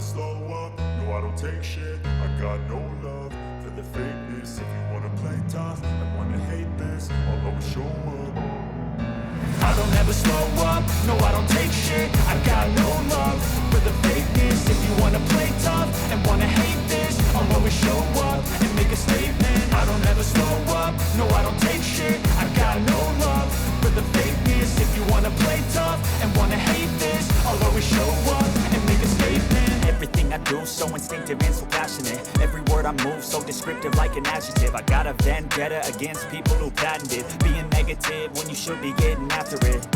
slow up, no I don't take shit. I got no love for the fakeness. If you wanna play tough and wanna hate this, I'll always show up. I don't ever slow up, no I don't take shit. I got no love for the fakeness. If you wanna play tough and wanna hate this, I'll always show up and make a statement. I don't ever slow up, no I don't take shit. I got no love for the fakeness. If you wanna play tough and wanna hate this, I'll always show up and make a statement. Everything I do so instinctive and so passionate. Every word I move so descriptive like an adjective. I got a vendetta against people who patented being negative when you should be getting after it.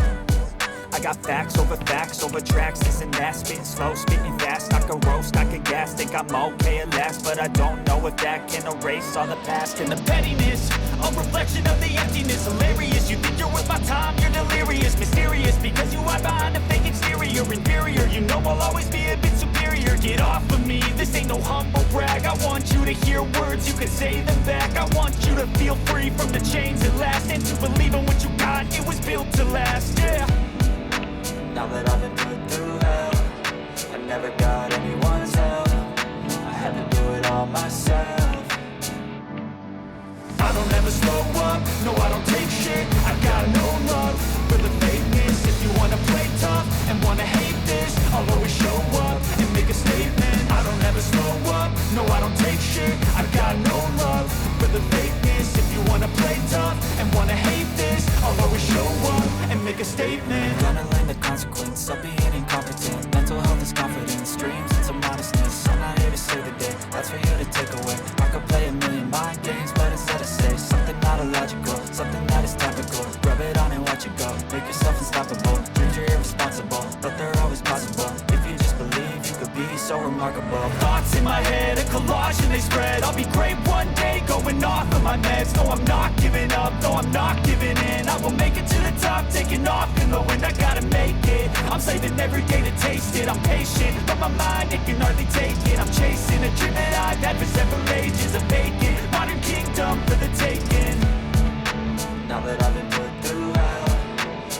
I got facts over tracks, this and that. Spitting slow, spitting fast, I can roast, I can gas. Think I'm okay at last, but I don't know if that can erase all the past. And the pettiness, a reflection of the emptiness. Hilarious, you think you're worth my time, you're delirious. Mysterious, because you hide behind a fake exterior. Inferior, you know I'll always be a bit superior. Get off of me, this ain't no humble brag. I want you to hear words, you can say them back. I want you to feel free from the chains at last, and to believe in what you got, it was built to last, yeah. Now that I've been put through hell, I never got anyone's help. I had to do it all myself. I don't ever slow up, no I don't take shit. I got no love for the fakeness. If you wanna play tough and wanna hate this, I'll always show up and make a statement. I don't ever slow up, no I don't take shit. I got no love for the fakeness. If you wanna play tough and wanna hate this, I'll always show up and make a statement. Gonna learn the consequence of being incompetent. Mental health is confidence, dreams into modestness. I'm not here to save the day, that's for you to take away. I could play a million mind games, but instead I say something not illogical, something that is topical. Rub it on and watch it go, make yourself unstoppable. Dreams are irresponsible, but they're always possible. If you just believe, you could be so remarkable. Thoughts in my head, a collage and they spread. I'll be great one day, going off of my meds. No, I'm not giving up, no, I'm not giving in. I will make it to the top, taking off in the wind. I gotta make it, I'm saving every day to taste it. I'm patient, but my mind, it can hardly take it. I'm chasing a dream that I've had for several ages. A vacant, modern kingdom for the taking. Now that I've been put through hell,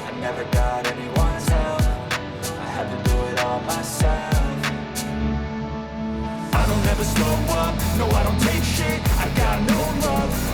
I never got anyone's help. I had to do it all myself. I don't ever slow up, no I don't take shit. I got no love